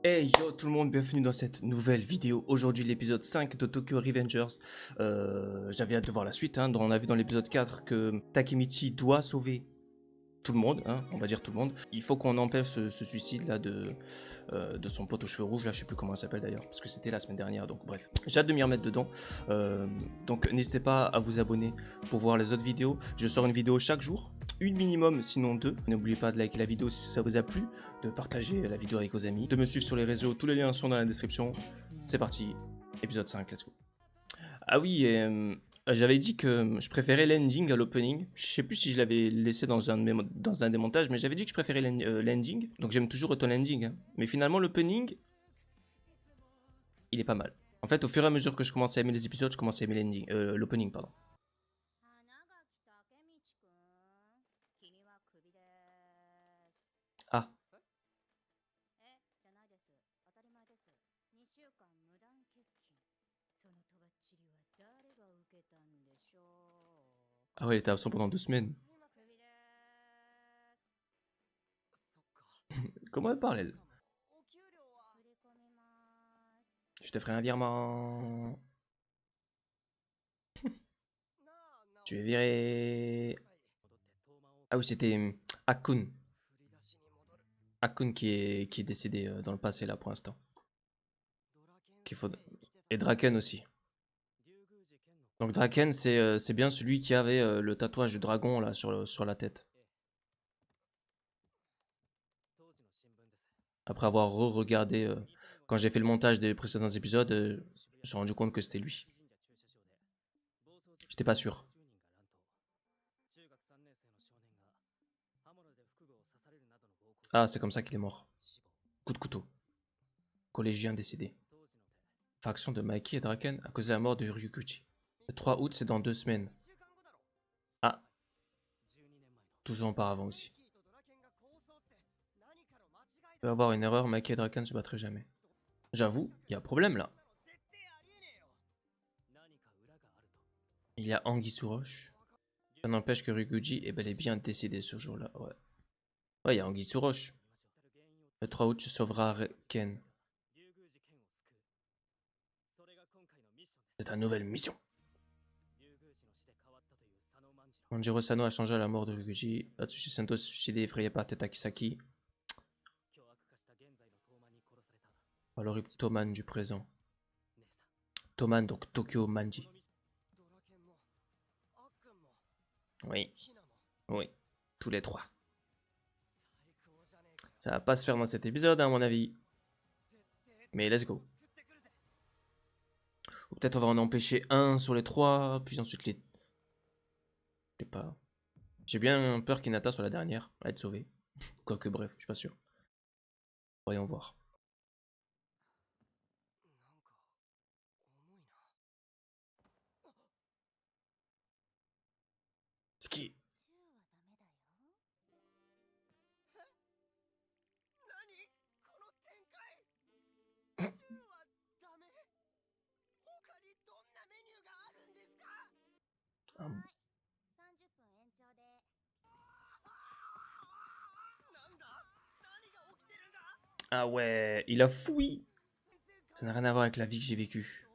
Hey yo tout le monde, bienvenue dans cette nouvelle vidéo. Aujourd'hui l'épisode 5 de Tokyo Revengers. J'avais hâte de voir la suite, hein. On a vu dans l'épisode 4 que Takemichi doit sauver tout le monde, hein, on va dire tout le monde. Il faut qu'on empêche ce suicide là de son pote aux cheveux rouges, là je sais plus comment il s'appelle d'ailleurs, parce que c'était la semaine dernière, donc bref. J'ai hâte de m'y remettre dedans. Donc n'hésitez pas à vous abonner pour voir les autres vidéos. Je sors une vidéo chaque jour, une minimum, sinon deux. N'oubliez pas de liker la vidéo si ça vous a plu, de partager la vidéo avec vos amis, de me suivre sur les réseaux, tous les liens sont dans la description. C'est parti, épisode 5, let's go. Ah oui, j'avais dit que je préférais l'ending à l'opening. Je sais plus si je l'avais laissé dans dans un des montages, mais j'avais dit que je préférais l'ending. Donc j'aime toujours autant l'ending, hein. Mais finalement, l'opening, il est pas mal. En fait, au fur et à mesure que je commençais à aimer les épisodes, je commençais à aimer l'opening, pardon. 花垣武道君、君はクビです。Ah, え、じゃないです。当たり前です。2週間無断欠勤。そのとばっちりは誰が受けたんでしょう。ah ouais, il était absent pendant 2 semaines. クビです。Comment elle parle, elle? 振り込みます。Je te ferai un virement. Tu es viré. Ah oui, c'était Akun. Akun qui est décédé dans le passé, là, pour l'instant. Qu'il faut... Et Draken aussi. Donc Draken, c'est bien celui qui avait le tatouage du dragon là sur la tête. Après avoir re-regardé, quand j'ai fait le montage des précédents épisodes, je me suis rendu compte que c'était lui. J'étais pas sûr. Ah, c'est comme ça qu'il est mort. Coup de couteau. Collégien décédé. Faction de Mikey et Draken à cause de la mort de Ryuguchi. Le 3 août, c'est dans 2 semaines. Ah, 12 ans auparavant aussi. Il peut avoir une erreur, Mikey et Draken ne se battraient jamais. J'avoue, il y a un problème là. Il y a Anguille sous roche. Ça n'empêche que Ryuguchi est bel et bien décédé ce jour-là, ouais. Ouais, il y a Anguille sous roche. Le 3 août, tu sauveras Ken. C'est ta nouvelle mission. Manjiro Sano a changé à la mort de Ryuguchi. Atsushi Sento s'est suicidé effrayé par Teta Kisaki. Alors Toman du présent. Toman, donc Tokyo Manji. Oui, oui, tous les trois. Ça va pas se faire dans cet épisode, à mon avis. Mais let's go. Ou peut-être on va en empêcher un sur les trois, puis ensuite les... Je sais pas. J'ai bien peur qu'Inata soit la dernière à être sauvée. Quoique bref, je suis pas sûr. Voyons voir. Ski. Ah ouais, il a fouillé. Ça n'a rien à voir avec la vie que j'ai vécue.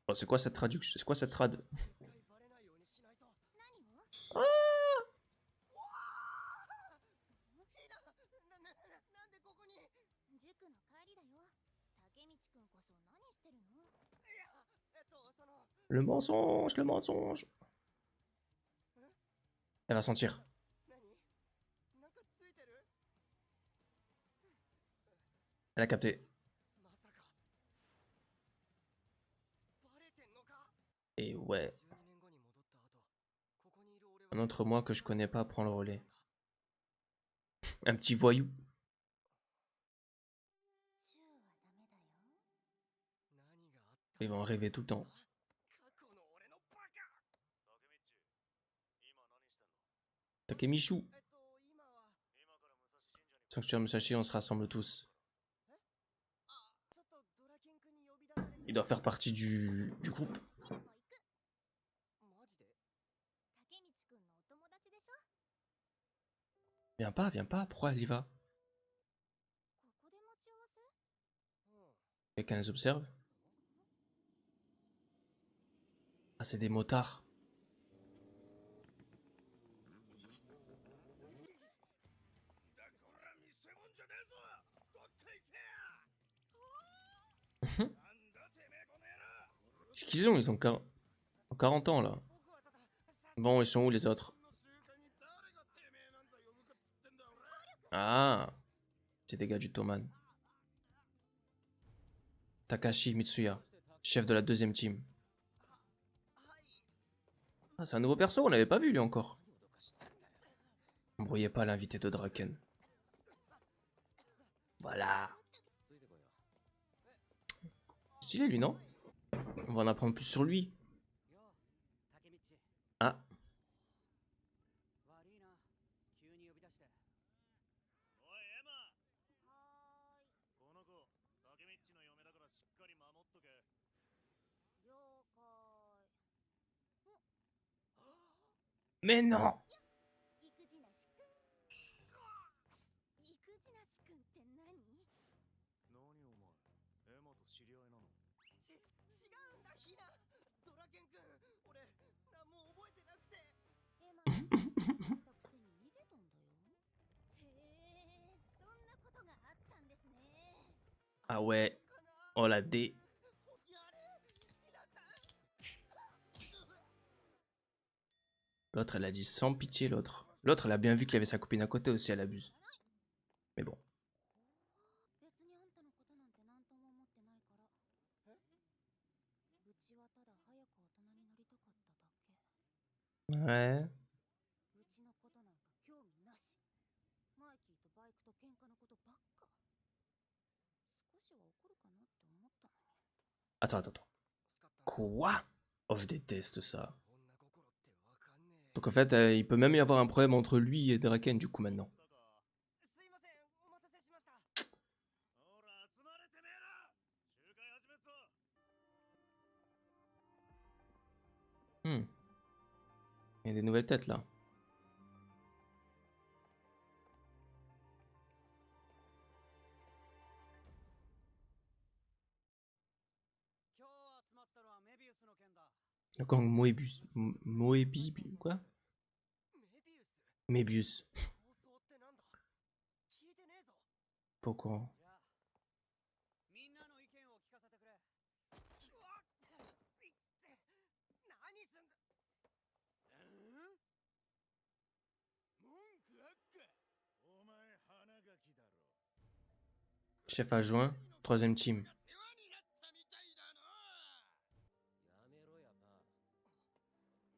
Oh, c'est quoi cette traduction? C'est quoi cette trad? Le mensonge, le mensonge. Elle va sentir. Elle a capté. Et ouais. Un autre moi que je connais pas prend le relais. Un petit voyou. Ils vont en rêver tout le temps. Takemichu. Sanctuaire Musashi, on se rassemble tous. Il doit faire partie du groupe. Viens pas, pourquoi elle y va? Quelqu'un les observe. Ah, c'est des motards. Qu'est-ce qu'ils ont? Ils ont 40 ans là. Bon, ils sont où les autres? Ah, c'est des gars du Toman. Takashi Mitsuya, chef de la deuxième team. Ah, c'est un nouveau perso, on l'avait pas vu lui encore. Embrouillez pas l'invité de Draken. Voilà. Stylé lui, non? On va en apprendre plus sur lui. Ah. 悪いな急に呼び出してはーいこの子タケミッチの嫁だからしっかり守っとけ了解 Mais non! 育児なしくん育児なしくんって何何お前エマと知り合いなの違うんだヒナドラケン君俺何も覚えてなくてエマがたくせに逃げたんだよへえそんなことがあったんですね Ah ouais. Oh la D. やれヒナさん L'autre, elle a dit sans pitié, l'autre. L'autre, elle a bien vu qu'il y avait sa copine à côté aussi, elle abuse. Mais bon. 別にあんたのことなんて何とも思ってないからうちはただ早く大人になりたかっただけ Ouais. うちのことなんか興味なしマイキーとバイクと喧嘩のことばっか少しは怒るかなって思ったのに Attends, attends, attends. Quoi? Oh, je déteste ça. Donc en fait, il peut même y avoir un problème entre lui et Draken du coup maintenant. すいませんお待たせしましたほら集まれてめえら集会始めっぞ Hmm. Il y a des nouvelles têtes là. 今日集まったのはメビウスの件だ Le gang Moebius. Quoi? メビウス Mebius. 放送ってなんだ聞いてねえぞ Pourquoi? じゃあみんなの意見を聞かせてくれうわっいって何すんだうん文句あっかお前花垣だろ Chef adjoint, troisième team. 世話になったみたいだなやめろやパー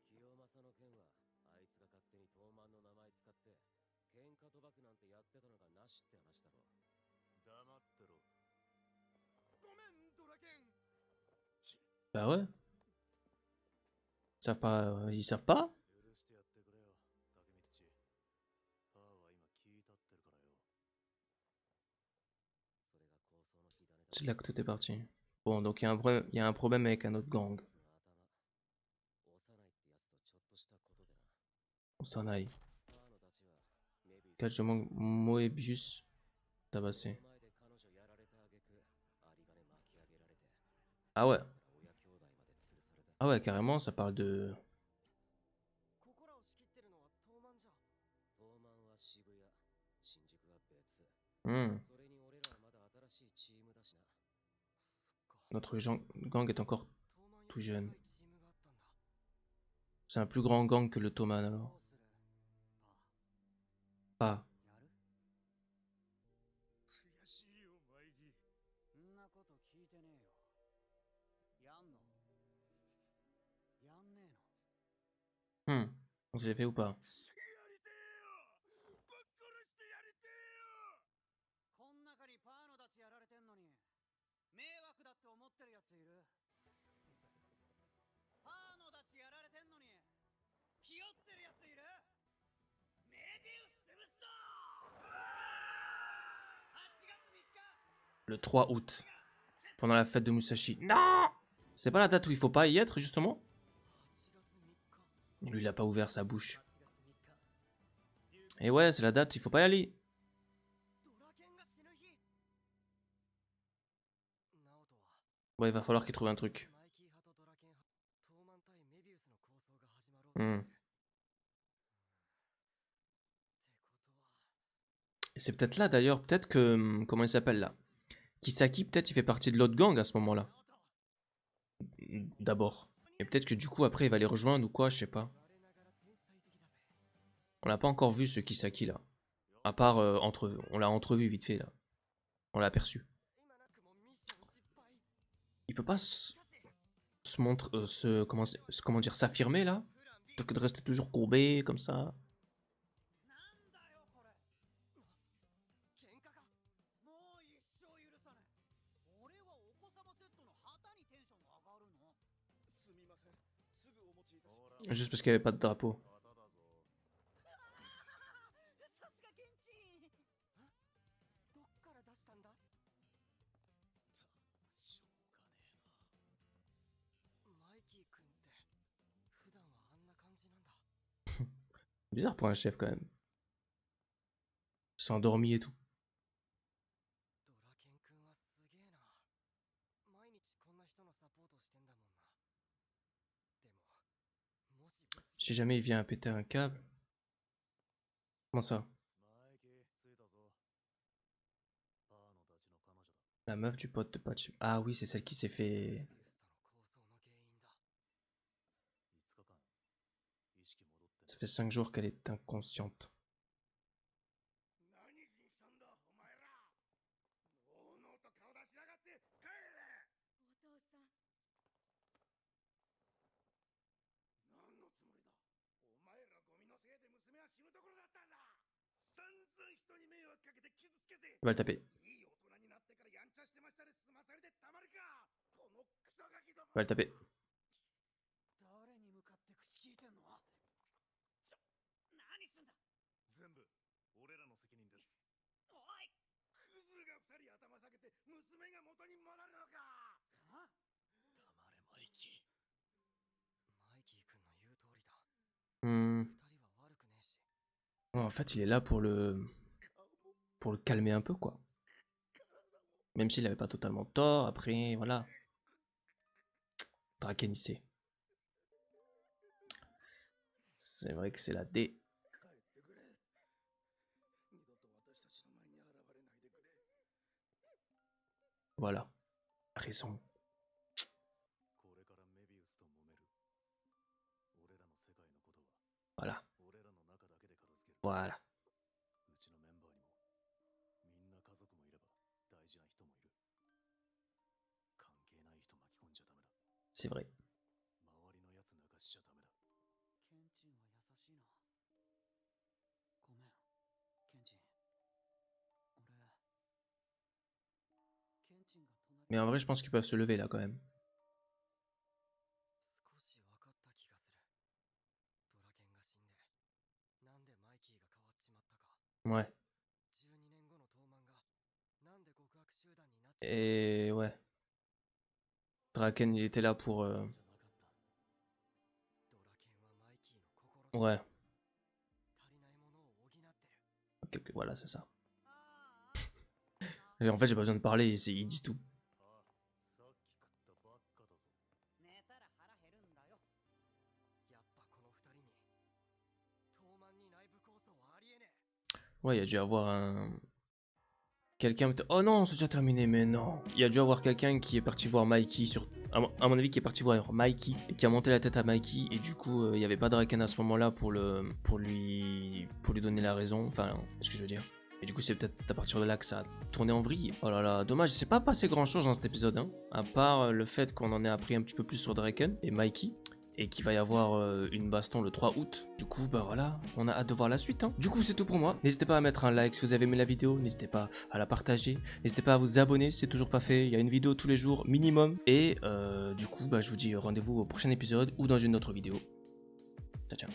清正の件はあいつが勝手に東満の名前使って喧嘩賭博なんてやってたのがなしって話だろ黙ってろごめんドラケン Bah ouais. Ils savent pas. Ils savent pas? 許してやってくれよタケミッチパーは今聞いたってるからよそれが構想の火種だ C'est là que tout est parti. Bon, donc il y a un problème avec un autre gang. その頭幼いってやつとちょっとしたことでな On s'en aille. パーのたちはメビウス Catch Moebius. Tabassé. 前で彼女やられた挙句有り金巻き上げられて Ah ouais. 親兄弟まで吊るされた Ah ouais, carrément, ça parle de. ここらを仕切ってるのは東満じゃ東満は渋谷新宿は別 Hmm. それに俺らはまだ新しいチームだしな Notre gang est encore 東満 tout jeune. でかいチームがあったんだ C'est un plus grand gang que le Toman ど alors. うするPas. パーやる悔しいよマイキーんなこと聞いてねえよやんのやんねえの Hmm. On se les fait ou pas? やりてえよぶっ殺してやりてえよこん中にパーのたちやられてんのに迷惑だって思ってるやついるパーのたちやられてんのに気負ってるやついるメビウス潰すぞ8月3日 Le 3 août. Pendant la fête de Musashi. Non! C'est pas la date où il faut pas y être justement? 8月3日 Lui, il a pas ouvert sa bouche. 8月3日 Et ouais, c'est la date, il faut pas y aller. ドラケンが死ぬ日ナオト Ouais, il va falloir qu'il trouve un truc. マイキー派とドラケン派、トーマン対メビウスの構想が始まろうと。 Hmm. ってことは Et c'est peut-être là d'ailleurs, peut-être que... Comment il s'appelle là? Kisaki, peut-être il fait partie de l'autre gang à ce moment-là. D'abord. Et peut-être que du coup après il va les rejoindre ou quoi, je sais pas. 我ながら天才的だぜ。 On l'a pas encore vu ce Kisaki là. À part on l'a entrevu vite fait là. On l'a aperçu. 今なくもミッション失敗。 Il peut pas se montrer, comment dire, s'affirmer là, plutôt que de rester toujours courbé comme ça. なんだよこれ。喧嘩か。もう一生許さない。俺はお子様セットの旗にテンション上がるの。すみません。すぐお持ちいたします。 Juste parce qu'il n'y avait pas de drapeau. さすがケンチン。どっから出したんだ。しょうがねえな。マイキー君って普段はあんな感じなんだ。 Bizarre pour un chef quand même. Il s'est endormi et tout. ドラケン君はすげえな。毎日こんな人のサポートしてんだもんな。でも、もし別 Si jamais il vient à péter un câble. Comment ça? マイキー着いたぞ。パーのたちの彼女だ。 La meuf du pote de Patch. Ah oui, c'est celle qui s'est fait... ビウスとの構想の原因だ。 5日間意識戻ってね。 Ça fait 5 jours qu'elle est inconsciente. 何しに来たんだお前ら。のうのうと顔出しやがって帰れ。お父さん。何のつもりだ。お前らゴミのせいで娘は死ぬところだったんだ。散々人に迷惑かけて傷つけて。 Il va le taper. いい大人になってからやんちゃしてましたで済まされてたまるか。このクソガキども。 Il va le taper. 誰に向かって口聞いてんの。何すんだ。全部俺らの責任です。おい。クズが二人頭下げて娘が元に戻るのか。は。黙れマイキー。マイキー君の言う通りだ。 Hmm. 二人は悪くねえし。 Ouais, en fait, il est là pour le calmer un peu, quoi. Même s'il avait pas totalement tort, après, voilà. Draken, il sait. C'est vrai que c'est la D. 帰ってくれ。二度と私たちの前に現れないでくれ。 Voilà. Raison. これからメビウスと揉める。俺らの世界のことは Voilà. 俺らの中だけで片付ける。 Voilà. うちのメンバーにもみんな家族もいれば大事な人もいる。関係ない人巻き込んじゃダメだ。 C'est vrai. 周りのやつ泣かしちゃダメだ。ケンチンは優しいな。ごめん、ケンチン。俺、ケンチンが隣。 Mais en vrai, je pense qu'ils peuvent se lever, là, quand même. 少し分かった気がする。ドラケンが死んで、なんでマイキーが変わっちまったか。 Ouais. 12年後のトーマンが、なんで極悪集団になっちゃった。 Et ouais. Draken, il était là pour... じゃなかった。ドラケンはマイキーの心と Ouais. 足りないものを補ってる。 Voilà, c'est ça. Et en fait, j'ai pas besoin de parler, il dit tout. あ、さっき食ったばっかだぞ。寝たら腹減るんだよ。やっぱこの二人に、トーマンに内部構想はありえねえ。 Ouais, il y a dû avoir un... Quelqu'un... Oh non, c'est déjà terminé, mais non. Il y a dû avoir quelqu'un qui est parti voir Mikey sur... À mon avis, qui est parti voir Mikey et qui a monté la tête à Mikey. Et du coup, il n'y avait pas Draken à ce moment-là pour lui donner la raison. Enfin, ce que je veux dire. Et du coup, c'est peut-être à partir de là que ça a tourné en vrille. Oh là là, dommage, il s'est pas passé grand-chose dans cet épisode. Hein, à part le fait qu'on en ait appris un petit peu plus sur Draken et Mikey. Et qu'il va y avoir une baston le 3 août. Du coup, bah voilà, on a hâte de voir la suite. Hein. Du coup, c'est tout pour moi. N'hésitez pas à mettre un like si vous avez aimé la vidéo. N'hésitez pas à la partager. N'hésitez pas à vous abonner si c'est toujours pas fait. Il y a une vidéo tous les jours minimum. Et du coup, bah, je vous dis rendez-vous au prochain épisode ou dans une autre vidéo. Ciao, ciao.